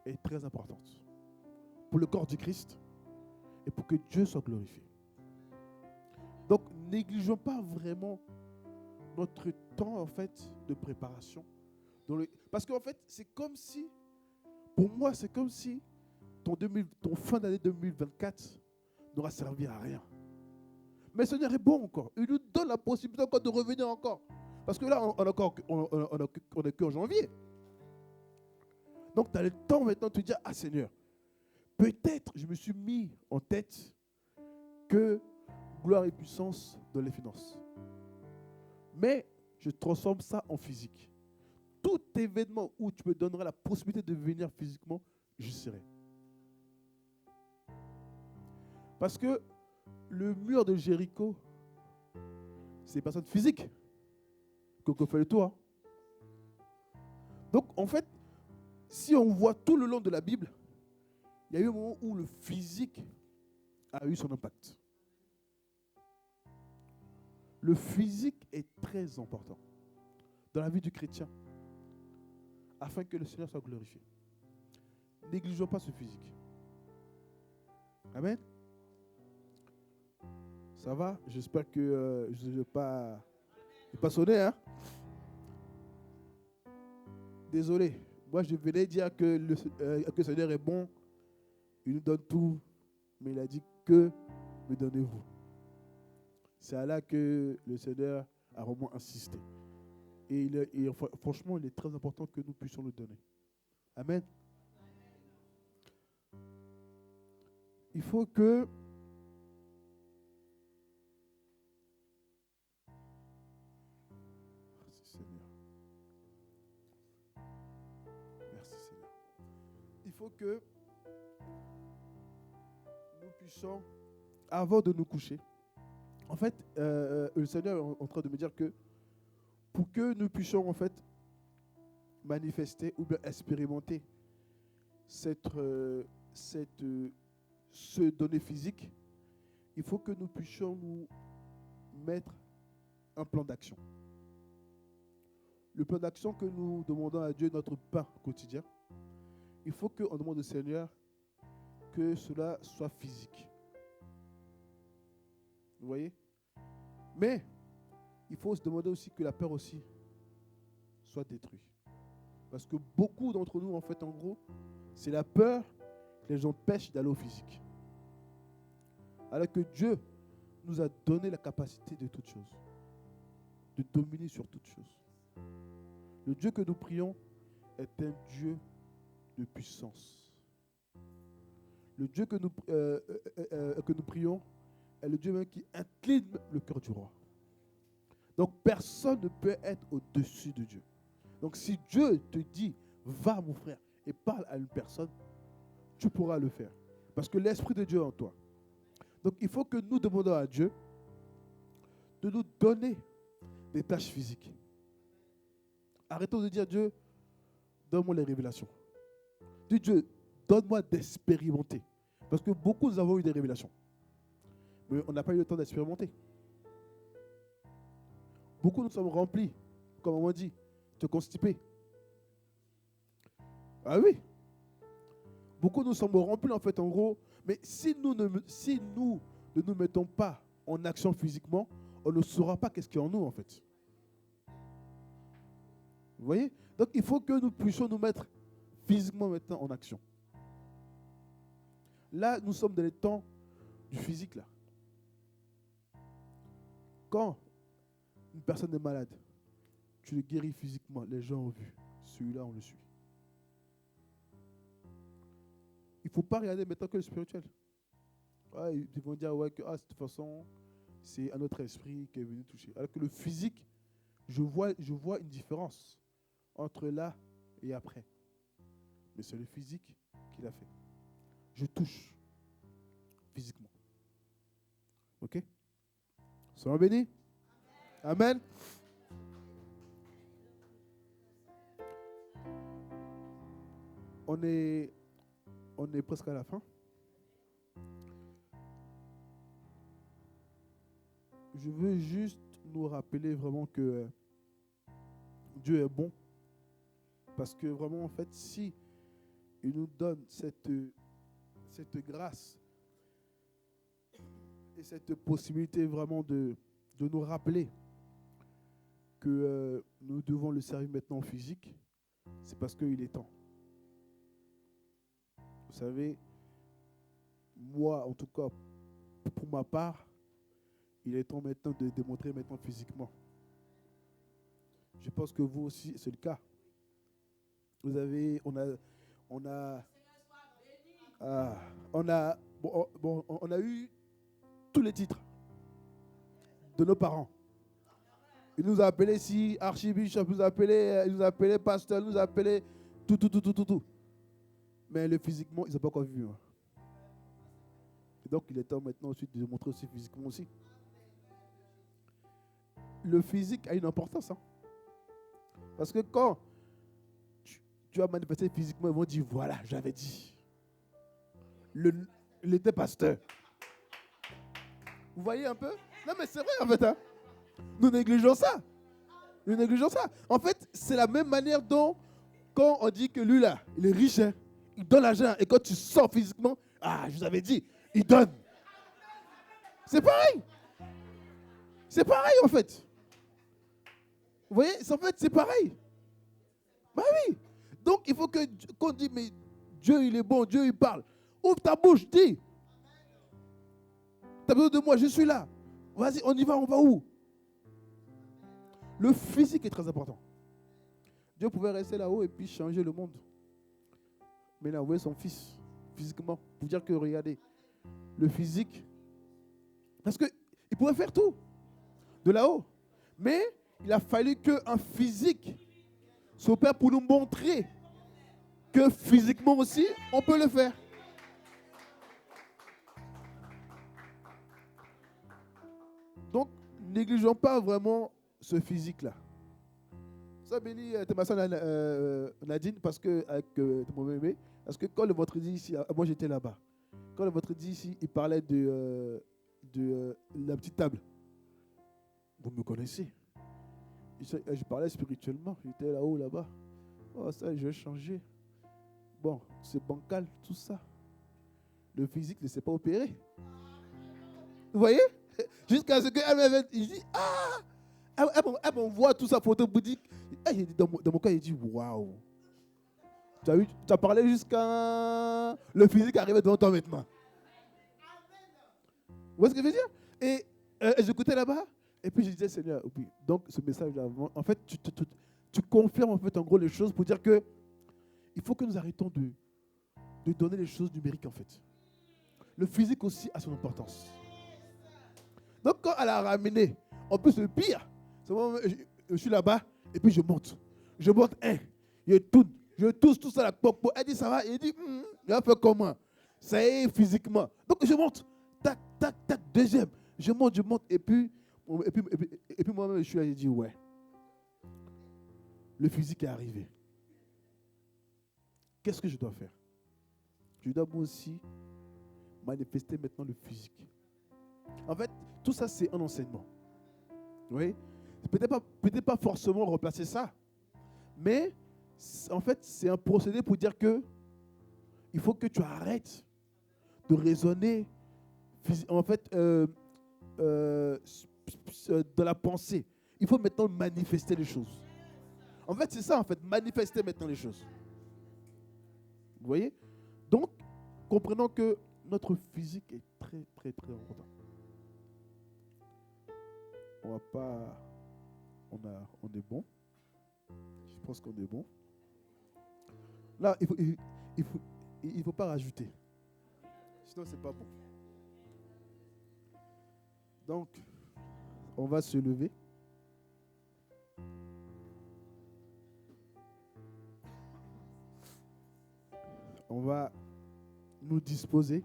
est très importante pour le corps du Christ et pour que Dieu soit glorifié. Donc négligeons pas vraiment notre temps en fait de préparation. Parce qu'en fait c'est comme si, pour moi c'est comme si ton fin d'année 2024 n'aura servi à rien. Mais le Seigneur est bon encore. Il nous donne la possibilité encore de revenir encore. Parce que là, on n'est qu'en janvier. Donc, tu as le temps maintenant de te dire, ah Seigneur, peut-être je me suis mis en tête que gloire et puissance dans les finances. Mais je transforme ça en physique. Tout événement où tu me donneras la possibilité de venir physiquement, je serai. Parce que le mur de Jéricho, c'est des personnes physiques qu'on fait le tour. Donc, en fait, si on voit tout le long de la Bible, il y a eu un moment où le physique a eu son impact. Le physique est très important dans la vie du chrétien, afin que le Seigneur soit glorifié. Négligeons pas ce physique. Amen. Ça va? J'espère que je ne vais pas sonner. Hein? Désolé. Moi, je venais dire que le Seigneur est bon. Il nous donne tout. Mais il a dit que me donnez-vous. C'est à là que le Seigneur a vraiment insisté. Et franchement, il est très important que nous puissions le donner. Amen. Il faut que il faut que nous puissions, avant de nous coucher, en fait, le Seigneur est en train de me dire que pour que nous puissions en fait manifester ou bien expérimenter ce donné physique, il faut que nous puissions nous mettre un plan d'action. Le plan d'action que nous demandons à Dieu, notre pain quotidien, il faut qu'on demande au Seigneur que cela soit physique. Vous voyez? Mais il faut se demander aussi que la peur aussi soit détruite. Parce que beaucoup d'entre nous, en fait, en gros, c'est la peur que les gens pêchent d'aller au physique. Alors que Dieu nous a donné la capacité de toutes choses, de dominer sur toutes choses. Le Dieu que nous prions est un Dieu de puissance. Le Dieu que nous prions est le Dieu même qui incline le cœur du roi. Donc personne ne peut être au-dessus de Dieu. Donc si Dieu te dit, va mon frère, et parle à une personne, tu pourras le faire. Parce que l'Esprit de Dieu est en toi. Donc il faut que nous demandons à Dieu de nous donner des tâches physiques. Arrêtons de dire, Dieu, donne-moi les révélations. Dis, Dieu, donne-moi d'expérimenter. Parce que beaucoup nous avons eu des révélations. Mais on n'a pas eu le temps d'expérimenter. Beaucoup nous sommes remplis, comme on m'a dit, de constipés. Ah oui. Beaucoup nous sommes remplis en fait en gros. Mais si nous ne nous mettons pas en action physiquement, on ne saura pas qu'est-ce qu'il y a en nous en fait. Vous voyez? Donc il faut que nous puissions nous mettre physiquement maintenant en action. Là, nous sommes dans les temps du physique là. Quand une personne est malade, tu le guéris physiquement, les gens ont vu. Celui-là, on le suit. Il ne faut pas regarder maintenant que le spirituel. Ouais, ils vont dire ouais, que de toute façon, c'est un autre esprit qui est venu toucher. Alors que le physique, je vois une différence entre là et après. Mais c'est le physique qu'il a fait. Je touche physiquement. Ok? Soyons bénis. Amen. On est presque à la fin. Je veux juste nous rappeler vraiment que Dieu est bon. Parce que vraiment, en fait, si il nous donne cette grâce et cette possibilité vraiment de nous rappeler que nous devons le servir maintenant en physique, c'est parce qu'il est temps. Vous savez, moi, en tout cas, pour ma part, il est temps maintenant de démontrer maintenant physiquement. Je pense que vous aussi, c'est le cas. Vous avez, on a eu tous les titres de nos parents. Il nous a appelés ici, archibishop, il nous a appelé pasteur, il nous a appelé tout. Mais le physiquement, ils n'ont pas encore vu. Hein. Et donc, il est temps maintenant ensuite de montrer aussi physiquement aussi. Le physique a une importance. Hein. Parce que quand tu vas manifester physiquement, ils vont dire, voilà, j'avais dit. Il était pasteur. Vous voyez un peu? Non, mais c'est vrai en fait. Hein? Nous négligeons ça. En fait, c'est la même manière dont, quand on dit que lui là, il est riche, hein, il donne l'argent. Et quand tu sors physiquement, je vous avais dit, il donne. C'est pareil. C'est pareil en fait. Vous voyez, en fait, c'est pareil. Bah oui. Donc, il faut qu'on dise, mais Dieu, il est bon, Dieu, il parle. Ouvre ta bouche, dis. Tu as besoin de moi, je suis là. Vas-y, on y va, on va où? Le physique est très important. Dieu pouvait rester là-haut et puis changer le monde. Mais il a envoyé son fils, physiquement, pour dire que, regardez, le physique, parce qu'il pouvait faire tout, de là-haut. Mais il a fallu qu'un physique s'opère pour nous montrer que physiquement aussi, on peut le faire. Donc, négligeons pas vraiment ce physique-là. Ça bénit ma soeur Nadine, parce que, avec mon bébé, parce que quand le vendredi ici, moi j'étais là-bas, quand le vendredi ici, il parlait de la petite table. Vous me connaissez. Je parlais spirituellement, j'étais là-haut, là-bas. Oh, ça, je vais changer. Bon, c'est bancal, tout ça. Le physique ne s'est pas opéré. Vous voyez? Jusqu'à ce qu'elle m'avait dit, je dis, elle m'envoie toute sa photo bouddhique. Dans mon cas, il dit, waouh. Tu as parlé jusqu'à le physique arrivé devant toi maintenant. Vous voyez ce que je veux dire? Et j'écoutais là-bas, et puis je disais, Seigneur, oui. Donc ce message-là, en fait, tu confirmes en fait en gros les choses pour dire que il faut que nous arrêtons de donner les choses numériques en fait. Le physique aussi a son importance. Donc quand elle a ramené, en plus le pire, c'est moi, je suis là-bas, et puis je monte, je touche tout ça la popo. Elle dit ça va, il dit, il va faire comment? Ça y est, physiquement. Donc je monte, tac, tac, tac, deuxième, je monte, et puis moi-même je suis là, je dis ouais, le physique est arrivé. Qu'est-ce que je dois faire? Je dois moi aussi manifester maintenant le physique. En fait, tout ça c'est un enseignement. Oui. Peut-être pas forcément remplacer ça, mais en fait c'est un procédé pour dire que il faut que tu arrêtes de raisonner en fait dans la pensée. Il faut maintenant manifester les choses. En fait c'est ça en fait, manifester maintenant les choses. Vous voyez? Donc comprenons que notre physique est très très très important. On va pas, on est bon. Je pense qu'on est bon. Là, il faut pas rajouter. Sinon, c'est pas bon. Donc, on va se lever. On va nous disposer.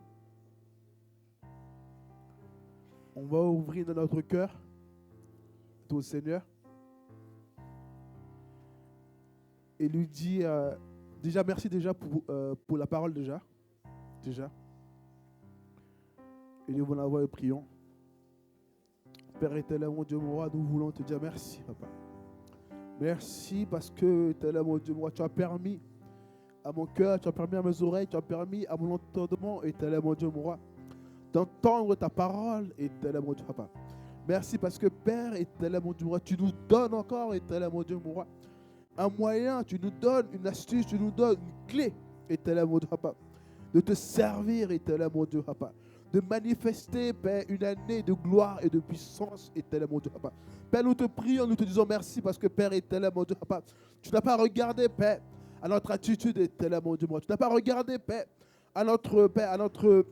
On va ouvrir notre cœur au Seigneur et lui dire déjà merci déjà pour la parole déjà. Et nous voulons avoir et prions. Père éternel, mon Dieu, mon roi, nous voulons te dire merci, papa. Merci parce que, éternel, mon Dieu, mon roi, tu as permis à mon cœur, tu as permis à mes oreilles, tu as permis à mon entendement, éternel, mon Dieu, mon roi, d'entendre ta parole, éternel, mon Dieu, papa. Merci parce que, Père, éternel, mon Dieu, mon roi, tu nous donnes encore, éternel, mon Dieu, mon roi, un moyen, tu nous donnes une astuce, tu nous donnes une clé, éternel, mon Dieu, papa, de te servir, éternel, mon Dieu, papa. De manifester, Père, une année de gloire et de puissance, éternel, mon Dieu, papa. Père, nous te prions, nous te disons merci parce que, Père, éternel, mon Dieu, papa, tu n'as pas regardé, Père, à notre attitude, éternel, mon Dieu, mon Dieu. Tu n'as pas regardé, Père, à notre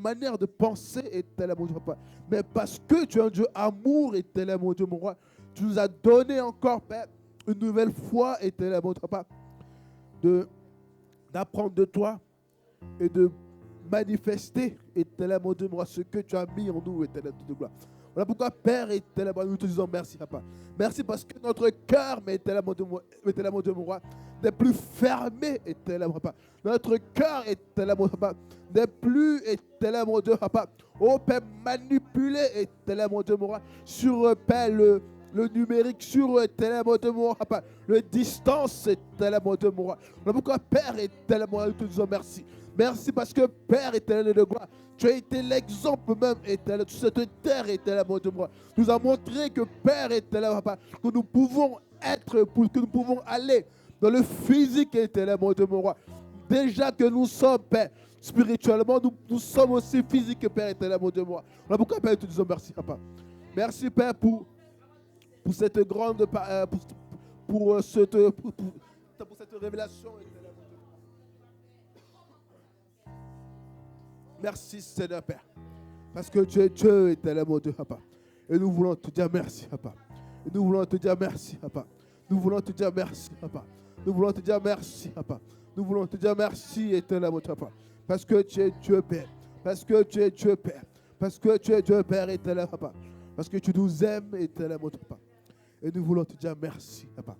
manière de penser, éternel, mon Dieu, papa. Mais parce que tu es un Dieu amour, éternel, mon Dieu, mon roi, tu nous as donné encore, Père, une nouvelle fois, éternel, mon Dieu, papa, d'apprendre de toi et de manifester, éternel, mon Dieu, ce que tu as mis en nous, éternel, de gloire. Voilà pourquoi, Père, éternel, nous te disons merci, papa. Merci parce que notre cœur, éternel, mon Dieu, mon roi, n'est plus fermé, éternel, mon papa. Notre cœur, éternel, mon papa, n'est plus, éternel, mon Dieu, papa. Oh, Père, manipulé, éternel, mon Dieu, mon roi, sur, Père, le numérique, sur, éternel, mon Dieu, mon roi, papa. Le distance, éternel, mon Dieu, mon roi. Voilà pourquoi, Père, éternel, mon roi, nous te disons merci. Merci parce que, Père éternel de gloire, tu as été l'exemple même, éternel, de cette terre, éternel, mon Dieu, moi. Nous a montré que, Père éternel, papa, que nous pouvons que nous pouvons aller dans le physique, éternel, mon Dieu, mon roi. Déjà que nous sommes, Père, spirituellement, nous sommes aussi physiques, Père éternel, mon Dieu, mon roi. Voilà pourquoi, Père, nous te disons merci, papa. Merci, Père, pour cette grande, pour cette révélation, éternel. Merci, Seigneur, Père. Parce que tu es Dieu, éternel, mon Dieu, papa. Et nous voulons te dire merci, papa. Et nous voulons te dire merci, papa. Nous voulons te dire merci, papa. Nous voulons te dire merci, papa. Nous voulons te dire merci, éternel, mon Dieu, papa. Parce que tu es Dieu, Père. Parce que tu es Dieu, Père. Parce que tu es Dieu, Père, éternel, papa. Parce que tu nous aimes, éternel, mon Dieu, papa. Et nous voulons te dire merci, papa.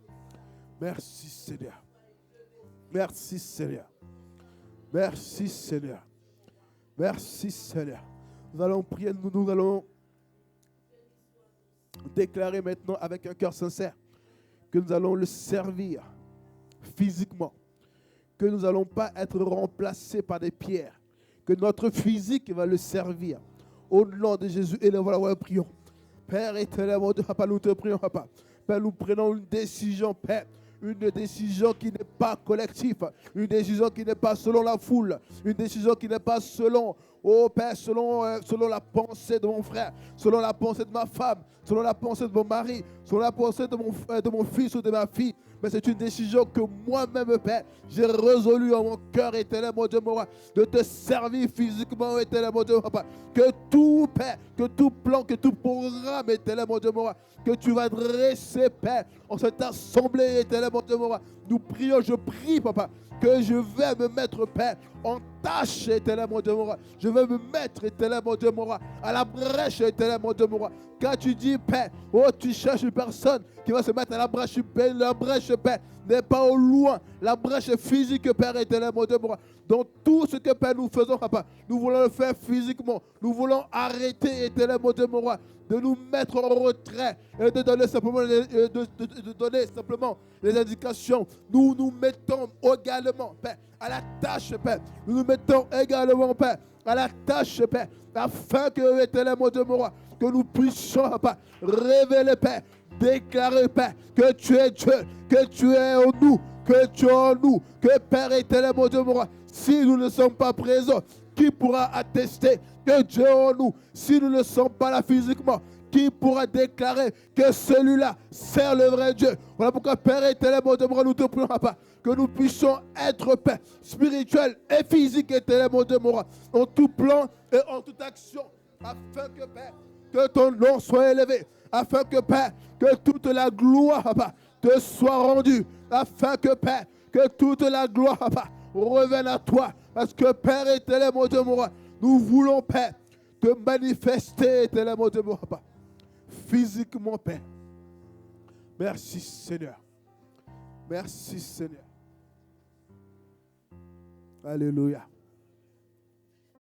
Merci, Seigneur. Merci, Seigneur. Merci, Seigneur. Merci, Seigneur. Nous allons prier, nous allons déclarer maintenant avec un cœur sincère que nous allons le servir physiquement, que nous n'allons pas être remplacés par des pierres, que notre physique va le servir. Au nom de Jésus, et nous voilà, prions. Père éternel, mon Dieu, papa, nous te prions, papa. Père, nous prenons une décision, Père. Une décision qui n'est pas collective, une décision qui n'est pas selon la foule, une décision qui n'est pas selon, oh Père, selon la pensée de mon frère, selon la pensée de ma femme, selon la pensée de mon mari, selon la pensée de mon fils ou de ma fille. Mais c'est une décision que moi-même, Père, j'ai résolue en mon cœur, éternel, mon Dieu, mon roi, de te servir physiquement, éternel, mon Dieu, papa. Que tout, Père, que tout plan, que tout programme, éternel, mon Dieu, mon roi, que tu vas dresser, Père, en cette assemblée, éternel, mon Dieu, mon roi. Nous prions, je prie, papa, que je vais me mettre, Père, en tâche, éternel, mon Dieu, mon roi. Je vais me mettre, éternel, mon Dieu, mon roi, à la brèche, éternel, mon Dieu, mon roi. Quand tu dis, Père, oh, tu cherches une personne qui va se mettre à la brèche, Père, n'est pas au loin. La brèche physique, Père, éternel, mon Dieu, mon roi. Dans tout ce que, Père, nous faisons, papa, nous voulons le faire physiquement. Nous voulons arrêter, éternel, mon Dieu, mon roi, de nous mettre en retrait et de donner simplement les indications. Nous nous mettons également, Père, à la tâche, Père. Nous nous mettons également, Père, à la tâche, Père, afin que, éternel, mon Dieu, mon roi, que nous puissions, Papa, révéler, Père, déclarer, Père, que tu es Dieu, que tu es en nous, que tu es en nous, que, Père éternel, mon Dieu, mon roi, si nous ne sommes pas présents, qui pourra attester que Dieu est en nous? Si nous ne sommes pas là physiquement, qui pourra déclarer que celui-là sert le vrai Dieu? Voilà pourquoi, Père éternel, mon Dieu, mon roi, nous te prions, Papa, que nous puissions être, Père, spirituel et physique, éternel, mon Dieu, mon roi, en tout plan et en toute action, afin que, Père, que ton nom soit élevé, afin que, Père, que toute la gloire, Papa, te soit rendue, afin que, Père, que toute la gloire, Papa, reviennent à toi. Parce que Père éternel, mon Dieu, mon roi, nous voulons, Père, te manifester, éternel, mon Dieu, mon roi, physiquement, Père. Merci, Seigneur. Merci, Seigneur. Alléluia.